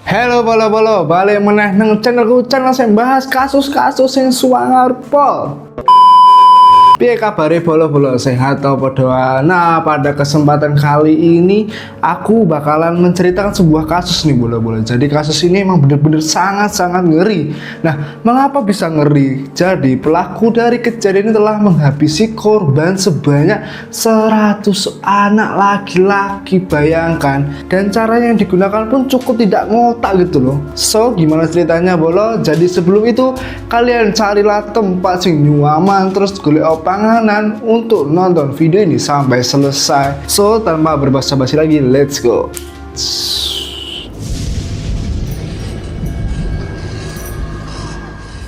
Halo bolo balik meneh nang channel sing bahas kasus-kasus sing suangar pol. Piye kabare bolo-bolo, sehat atau podoa? Nah, pada kesempatan kali ini aku bakalan menceritakan sebuah kasus nih bolo-bolo. Jadi kasus ini emang bener-bener sangat-sangat ngeri. Nah, mengapa bisa ngeri? Jadi pelaku dari kejadian ini telah menghabisi korban sebanyak 100 anak laki-laki, bayangkan. Dan cara yang digunakan pun cukup tidak ngotak gitu loh. So, gimana ceritanya bolo? Jadi sebelum itu kalian carilah tempat sing nyaman, terus golek panganan untuk nonton video ini sampai selesai. So, tanpa berbasa-basi lagi, let's go.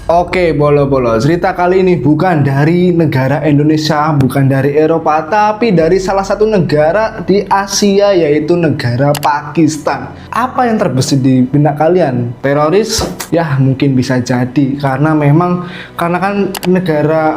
Oke, bolo-bolo, cerita kali ini bukan dari negara Indonesia, bukan dari Eropa, tapi dari salah satu negara di Asia, yaitu negara Pakistan. Apa yang terbesit di benak kalian? Teroris? Ya, mungkin bisa jadi, karena kan negara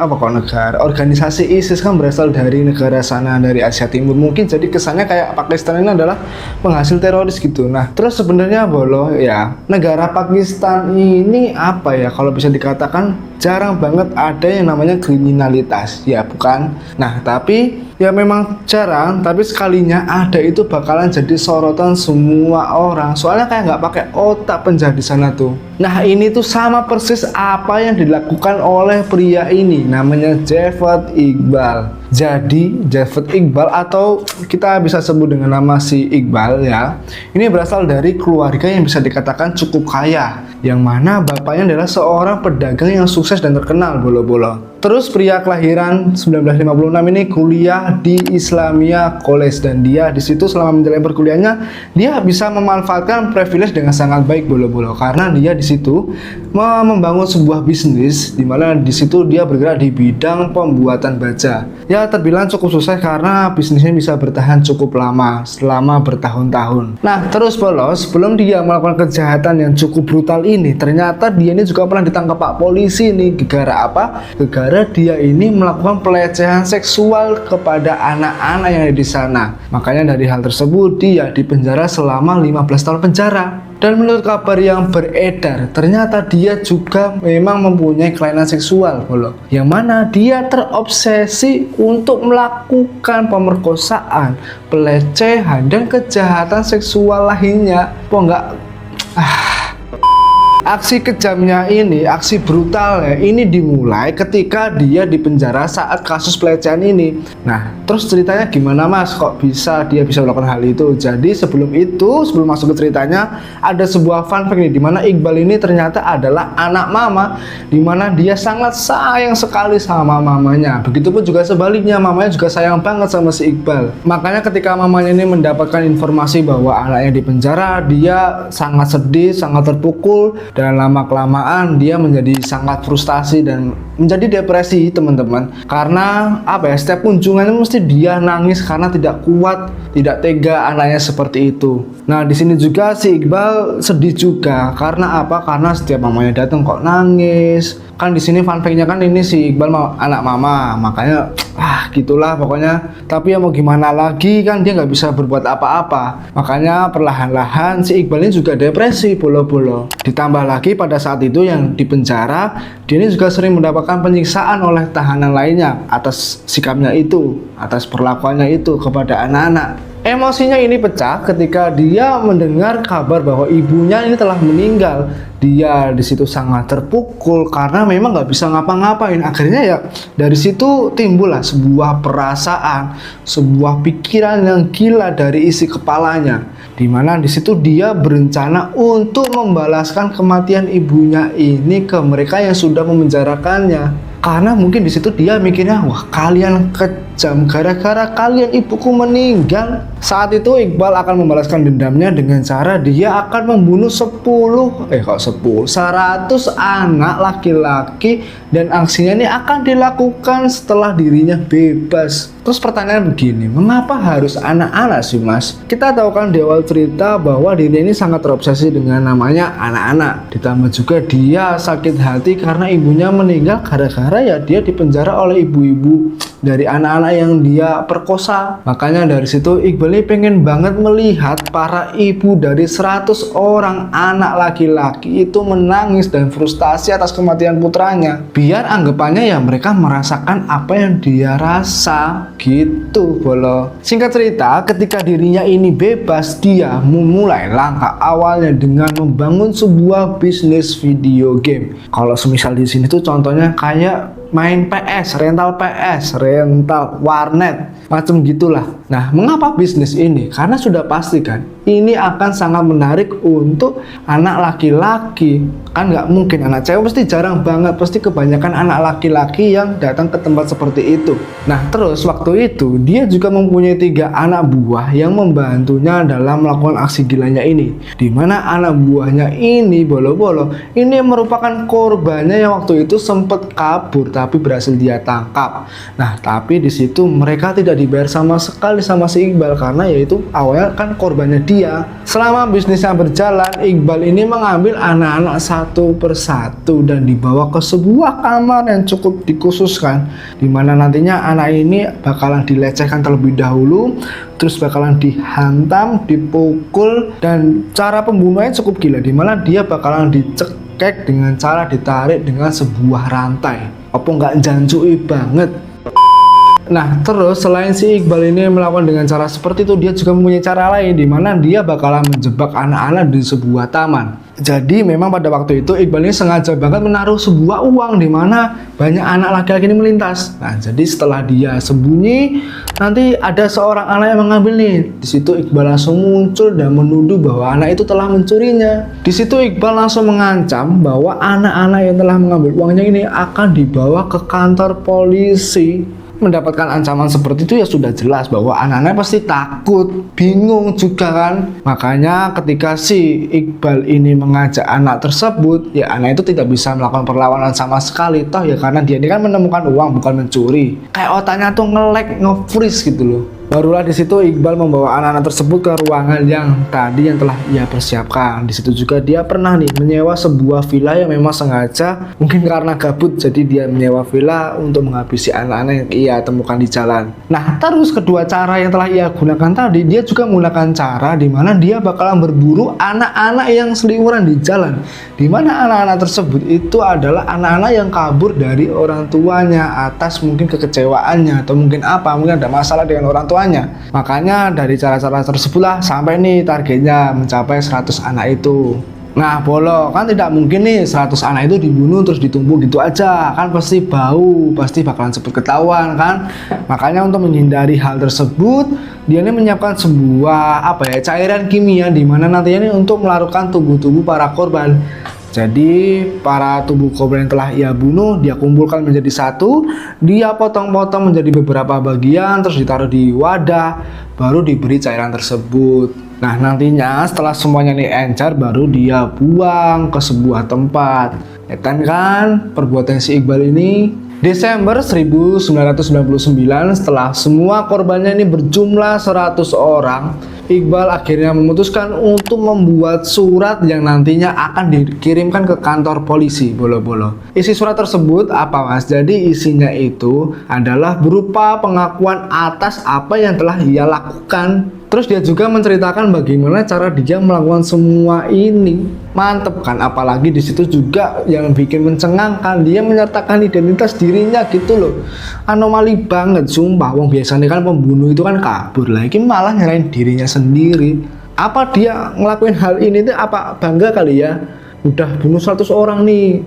organisasi ISIS kan berasal dari negara sana, dari Asia Timur. Mungkin jadi kesannya kayak Pakistan ini adalah penghasil teroris gitu. Nah, terus sebenarnya bolo, ya, negara Pakistan ini apa ya, kalau bisa dikatakan jarang banget ada yang namanya kriminalitas, ya bukan? Nah, tapi ya memang jarang, tapi sekalinya ada itu bakalan jadi sorotan semua orang. Soalnya kayak nggak pakai otak penjahat di sana tuh. Nah, ini tuh sama persis apa yang dilakukan oleh pria ini, namanya Javad Iqbal. Jadi Javad Iqbal, atau kita bisa sebut dengan nama si Iqbal ya, ini berasal dari keluarga yang bisa dikatakan cukup kaya, yang mana bapaknya adalah seorang pedagang yang sukses dan terkenal bolo-bolo. Terus pria kelahiran 1956 ini kuliah di Islamia College, dan dia di situ selama menjalani perkuliahannya dia bisa memanfaatkan privilege dengan sangat baik bolo-bolo, karena dia di situ membangun sebuah bisnis di mana di situ dia bergerak di bidang pembuatan baja. Ya, terbilang cukup sukses karena bisnisnya bisa bertahan cukup lama, selama bertahun-tahun. Nah, terus bolos, sebelum dia melakukan kejahatan yang cukup brutal ini, ternyata dia ini juga pernah ditangkap Pak polisi nih. Gara apa? Gara dia ini melakukan pelecehan seksual kepada anak-anak yang ada di sana. Makanya dari hal tersebut dia dipenjara selama 15 tahun penjara. Dan menurut kabar yang beredar, ternyata dia juga memang mempunyai kelainan seksual, yang mana dia terobsesi untuk melakukan pemerkosaan, pelecehan, dan kejahatan seksual lainnya. Aksi kejamnya ini, aksi brutalnya ini dimulai ketika dia dipenjara saat kasus pelecehan ini. Nah, terus ceritanya gimana mas? Kok dia bisa melakukan hal itu? Jadi sebelum masuk ke ceritanya, ada sebuah fun fact nih, dimana Iqbal ini ternyata adalah anak mama, dimana dia sangat sayang sekali sama mamanya. Begitupun juga sebaliknya, mamanya juga sayang banget sama si Iqbal. Makanya ketika mamanya ini mendapatkan informasi bahwa anaknya dipenjara, dia sangat sedih, sangat terpukul. Dan lama-kelamaan dia menjadi sangat frustasi dan menjadi depresi teman-teman. Karena setiap kunjungannya mesti dia nangis karena tidak kuat, tidak tega anaknya seperti itu. Nah, di sini juga si Iqbal sedih juga. Karena apa? Karena setiap mamanya datang kok nangis. Kan di sini fun fact-nya kan ini si Iqbal anak mama, makanya gitulah pokoknya. Tapi ya mau gimana lagi, kan dia nggak bisa berbuat apa-apa. Makanya perlahan-lahan si Iqbal ini juga depresi bolo-bolo. Ditambah lagi pada saat itu yang di penjara, dia ini juga sering mendapatkan penyiksaan oleh tahanan lainnya atas sikapnya itu, atas perlakuannya itu kepada anak-anak. Emosinya ini pecah ketika dia mendengar kabar bahwa ibunya ini telah meninggal. Dia di situ sangat terpukul karena memang nggak bisa ngapa-ngapain. Akhirnya ya dari situ timbullah sebuah perasaan, sebuah pikiran yang gila dari isi kepalanya. Dimana di situ dia berencana untuk membalaskan kematian ibunya ini ke mereka yang sudah memenjarakannya. Karena mungkin di situ dia mikirnya, wah kalian kejam gara-gara kalian ibuku meninggal. Saat itu Iqbal akan membalaskan dendamnya dengan cara dia akan membunuh 100 anak laki-laki, dan aksinya ini akan dilakukan setelah dirinya bebas. Terus pertanyaan begini, mengapa harus anak-anak sih mas? Kita tahu kan di awal cerita bahwa dirinya ini sangat terobsesi dengan namanya anak-anak. Ditambah juga dia sakit hati karena ibunya meninggal gara-gara ya dia dipenjara oleh ibu-ibu dari anak-anak anak yang dia perkosa. Makanya dari situ Iqbal ini pengen banget melihat para ibu dari 100 orang anak laki-laki itu menangis dan frustasi atas kematian putranya. Biar anggapannya ya mereka merasakan apa yang dia rasa gitu bolo. Singkat cerita, ketika dirinya ini bebas, dia memulai langkah awalnya dengan membangun sebuah bisnis video game. Kalau semisal di sini tuh contohnya kayak main PS, rental warnet, macam gitulah. Nah, mengapa bisnis ini? Karena sudah pasti kan, ini akan sangat menarik untuk anak laki-laki. Kan nggak mungkin anak cewek, pasti jarang banget, pasti kebanyakan anak laki-laki yang datang ke tempat seperti itu. Nah, terus waktu itu dia juga mempunyai 3 anak buah yang membantunya dalam melakukan aksi gilanya ini. Dimana anak buahnya ini bolo-bolo, ini merupakan korbannya yang waktu itu sempat kabur tapi berhasil dia tangkap. Nah, tapi di situ mereka tidak dibayar sama sekali sama si Iqbal karena yaitu awalnya kan korbannya dia. Selama bisnisnya berjalan, Iqbal ini mengambil anak-anak satu persatu dan dibawa ke sebuah kamar yang cukup dikhususkan, dimana nantinya anak ini bakalan dilecehkan terlebih dahulu, terus bakalan dihantam, dipukul, dan cara pembunuhannya cukup gila, dimana dia bakalan dicekek dengan cara ditarik dengan sebuah rantai. Apa nggak jancui banget? Nah, terus selain si Iqbal ini melakukan dengan cara seperti itu, dia juga mempunyai cara lain di mana dia bakalan menjebak anak-anak di sebuah taman. Jadi memang pada waktu itu Iqbal ini sengaja banget menaruh sebuah uang di mana banyak anak laki-laki ini melintas. Nah, jadi setelah dia sembunyi, nanti ada seorang anak yang mengambil nih. Di situ Iqbal langsung muncul dan menuduh bahwa anak itu telah mencurinya. Di situ Iqbal langsung mengancam bahwa anak-anak yang telah mengambil uangnya ini akan dibawa ke kantor polisi. Mendapatkan ancaman seperti itu ya sudah jelas bahwa anak-anak pasti takut, bingung juga kan. Makanya ketika si Iqbal ini mengajak anak tersebut, ya anak itu tidak bisa melakukan perlawanan sama sekali. Toh ya karena dia ini kan menemukan uang, bukan mencuri. Kayak otaknya tuh nge-lag, nge-freeze gitu loh. Barulah di situ Iqbal membawa anak-anak tersebut ke ruangan yang tadi yang telah ia persiapkan. Di situ juga dia pernah nih menyewa sebuah villa yang memang sengaja, mungkin karena gabut, jadi dia menyewa villa untuk menghabisi anak-anak yang ia temukan di jalan. Nah, terus kedua cara yang telah ia gunakan tadi, dia juga menggunakan cara di mana dia bakalan berburu anak-anak yang seliweran di jalan. Di mana anak-anak tersebut itu adalah anak-anak yang kabur dari orang tuanya atas mungkin kekecewaannya atau mungkin apa, mungkin ada masalah dengan orang tua. Makanya dari cara-cara tersebutlah sampai nih targetnya mencapai 100 anak itu. Nah bolo, kan tidak mungkin nih 100 anak itu dibunuh terus ditumbuk gitu aja, kan pasti bau, pasti bakalan cepet ketahuan kan. Makanya untuk menghindari hal tersebut, dia ini menyiapkan sebuah cairan kimia di mana nantinya ini untuk melarutkan tubuh-tubuh para korban. Jadi para tubuh korban yang telah ia bunuh dia kumpulkan menjadi satu, dia potong-potong menjadi beberapa bagian, terus ditaruh di wadah, baru diberi cairan tersebut. Nah nantinya setelah semuanya ini encer, baru dia buang ke sebuah tempat. Ya kan perbuatan si Iqbal ini. Desember 1999, setelah semua korbannya ini berjumlah 100 orang, Iqbal akhirnya memutuskan untuk membuat surat yang nantinya akan dikirimkan ke kantor polisi bolo-bolo. Isi surat tersebut apa mas? Jadi isinya itu adalah berupa pengakuan atas apa yang telah ia lakukan. Terus dia juga menceritakan bagaimana cara dia melakukan semua ini. Mantep kan? Apalagi di situ juga yang bikin mencengangkan, dia menyertakan identitas dirinya gitu loh. Anomali banget, sumpah. Wong biasanya kan pembunuh itu kan kabur, lagi malah nyerahin dirinya sendiri. Apa dia ngelakuin hal ini tuh apa bangga kali ya? Udah bunuh 100 orang nih.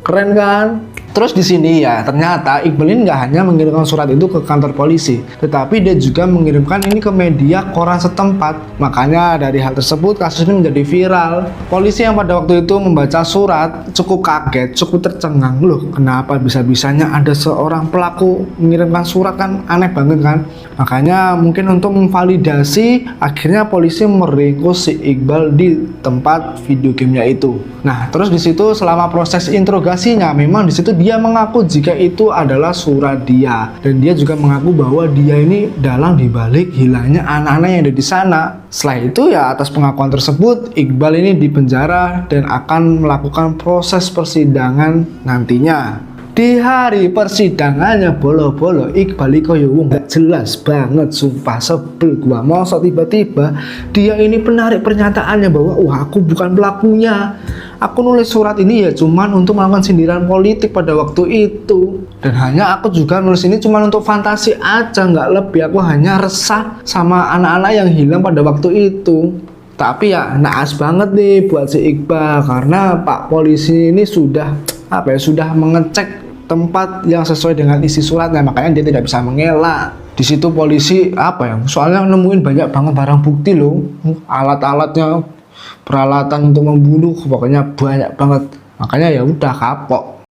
Keren kan? Terus di sini ya ternyata Iqbal ini nggak hanya mengirimkan surat itu ke kantor polisi, tetapi dia juga mengirimkan ini ke media koran setempat. Makanya dari hal tersebut kasus ini menjadi viral. Polisi yang pada waktu itu membaca surat cukup kaget, cukup tercengang, loh kenapa bisa-bisanya ada seorang pelaku mengirimkan surat, kan aneh banget kan. Makanya mungkin untuk memvalidasi akhirnya polisi meringkus si Iqbal di tempat video gamenya itu. Nah terus di situ selama proses interogasinya memang di situ dia mengaku jika itu adalah surat dia, dan dia juga mengaku bahwa dia ini dalang dibalik hilangnya anak-anak yang ada di sana. Setelah itu ya atas pengakuan tersebut Iqbal ini dipenjara dan akan melakukan proses persidangan nantinya. Di hari persidangannya bolo-bolo Iqbal koyo wong gak jelas banget, sumpah sebel gua. Mosok tiba-tiba dia ini menarik pernyataannya bahwa wah aku bukan pelakunya. Aku nulis surat ini ya cuman untuk melakukan sindiran politik pada waktu itu. Dan hanya aku juga nulis ini cuman untuk fantasi aja, nggak lebih. Aku hanya resah sama anak-anak yang hilang pada waktu itu. Tapi ya naas banget nih buat si Iqbal karena Pak polisi ini sudah sudah mengecek tempat yang sesuai dengan isi suratnya, makanya dia tidak bisa mengelak. Di situ polisi soalnya nemuin banyak banget barang bukti loh, alat-alatnya, peralatan untuk membunuh, pokoknya banyak banget. Makanya ya udah kapok.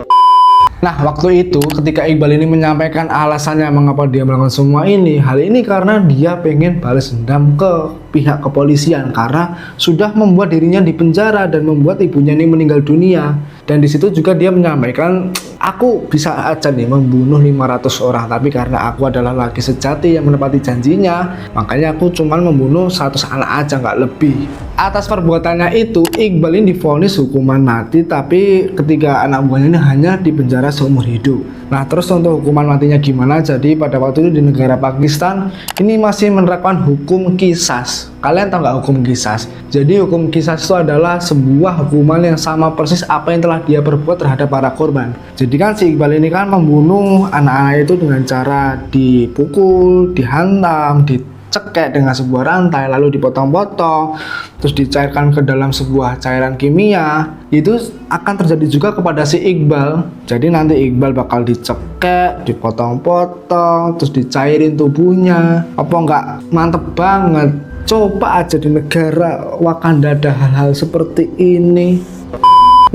Nah, waktu itu ketika Iqbal ini menyampaikan alasannya mengapa dia melakukan semua ini, hal ini karena dia pengen balas dendam ke pihak kepolisian karena sudah membuat dirinya dipenjara dan membuat ibunya ini meninggal dunia. Dan di situ juga dia menyampaikan, aku bisa aja nih membunuh 500 orang, tapi karena aku adalah laki sejati yang menepati janjinya, makanya aku cuman membunuh 100 anak aja, nggak lebih. Atas perbuatannya itu, Iqbal ini divonis hukuman mati, tapi ketiga anak buahnya ini hanya dipenjara seumur hidup. Nah, terus untuk hukuman matinya gimana? Jadi pada waktu itu di negara Pakistan ini masih menerapkan hukum qisas. Kalian tahu nggak hukum qisas? Jadi hukum qisas itu adalah sebuah hukuman yang sama persis apa yang telah dia perbuat terhadap para korban. Jadi kan si Iqbal ini kan membunuh anak-anak itu dengan cara dipukul, dihantam, dicekek dengan sebuah rantai, lalu dipotong-potong, terus dicairkan ke dalam sebuah cairan kimia. Itu akan terjadi juga kepada si Iqbal. Jadi nanti Iqbal bakal dicekek, dipotong-potong, terus dicairin tubuhnya. Apa nggak mantep banget? Coba aja di negara Wakanda ada hal-hal seperti ini.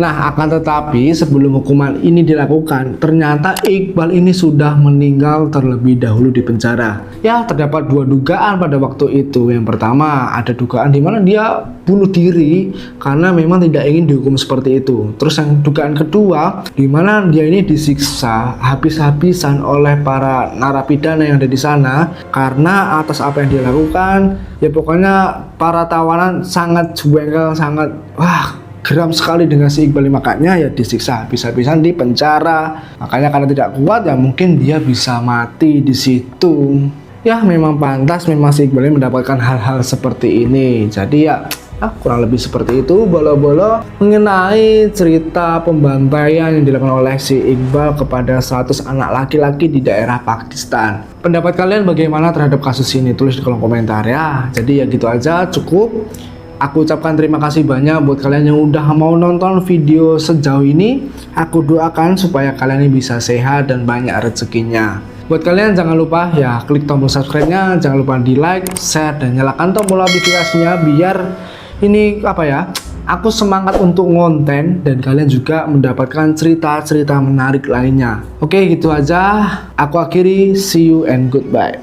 Nah, akan tetapi sebelum hukuman ini dilakukan, ternyata Iqbal ini sudah meninggal terlebih dahulu di penjara. Ya, terdapat dua dugaan pada waktu itu. Yang pertama, ada dugaan di mana dia bunuh diri karena memang tidak ingin dihukum seperti itu. Terus yang dugaan kedua, di mana dia ini disiksa habis-habisan oleh para narapidana yang ada di sana karena atas apa yang dia lakukan. Ya pokoknya para tawanan sangat jengkel, sangat geram sekali dengan si Iqbal, makanya ya disiksa habis-habisan di penjara. Makanya karena tidak kuat ya mungkin dia bisa mati di situ. Ya memang pantas memang si Iqbal ini mendapatkan hal-hal seperti ini. Jadi ya kurang lebih seperti itu bolo-bolo mengenai cerita pembantaian yang dilakukan oleh si Iqbal kepada 100 anak laki-laki di daerah Pakistan. Pendapat kalian bagaimana terhadap kasus ini? Tulis di kolom komentar ya. Jadi ya gitu aja, cukup. Aku ucapkan terima kasih banyak buat kalian yang udah mau nonton video sejauh ini. Aku doakan supaya kalian ini bisa sehat dan banyak rezekinya. Buat kalian jangan lupa ya klik tombol subscribe-nya, jangan lupa di like, share, dan nyalakan tombol notifikasinya biar ini aku semangat untuk ngonten dan kalian juga mendapatkan cerita-cerita menarik lainnya. Oke, gitu aja. Aku akhiri, see you and goodbye.